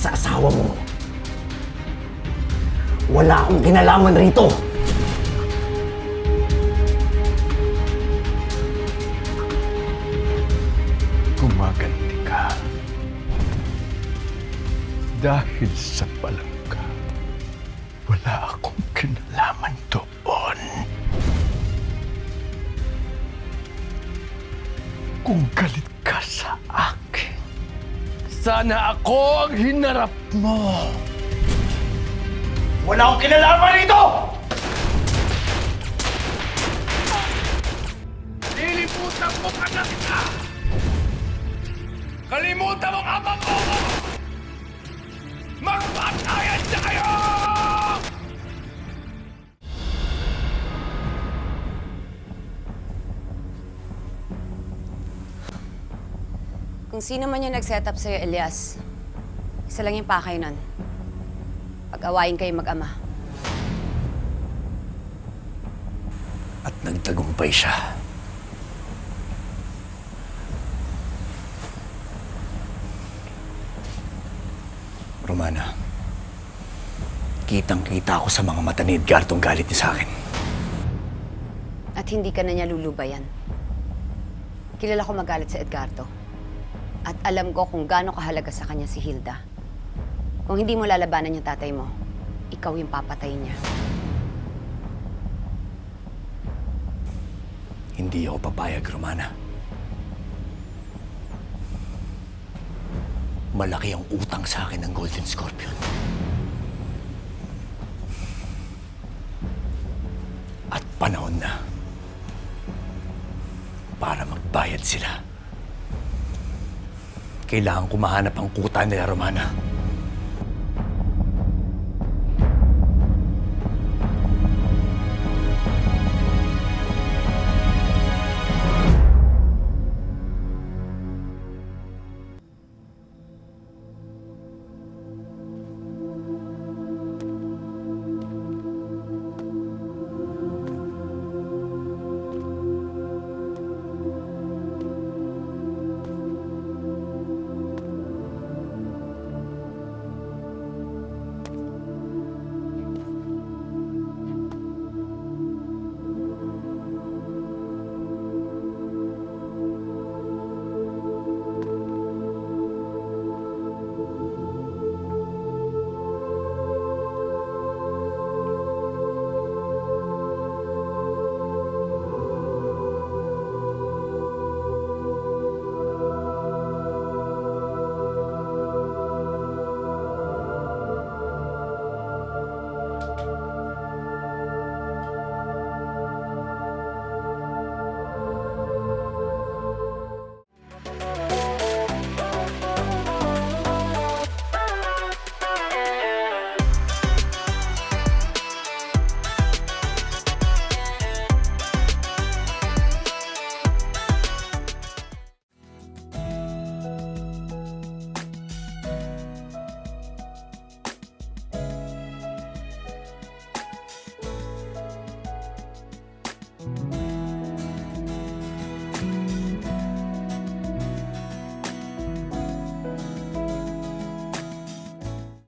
sa asawa mo. Wala akong kinalaman rito. Gumaganti ka. Dahil sa palangka, wala akong kinalaman doon. Kung galit ka sa akin, sana ako ang hinarap mo. Wala akong kinalaman rito! Lilimutan mo ka na kita! Kalimutan mo ang ama mo! Magpatayan siya kayo! Kung sino man yung nag-set up sa'yo, Elias, isa lang yung pakay nun. Pag-awayin kayo mag-ama. At nagtagumpay siya. Romana, kitang-kita ako sa mga mata ni Edgardo ang galit niya sa akin. At hindi ka na niya lulubayan. Kilala ko magalit sa Edgardo. At alam ko kung gaano kahalaga sa kanya si Hilda. Kung hindi mo lalabanan yung tatay mo, ikaw yung papatayin niya. Hindi ako papayag, Romana. Malaki ang utang sa akin ng Golden Scorpion. At panahon na para magbayad sila. Kailangan ko mahanap ang kuta nila, Romana.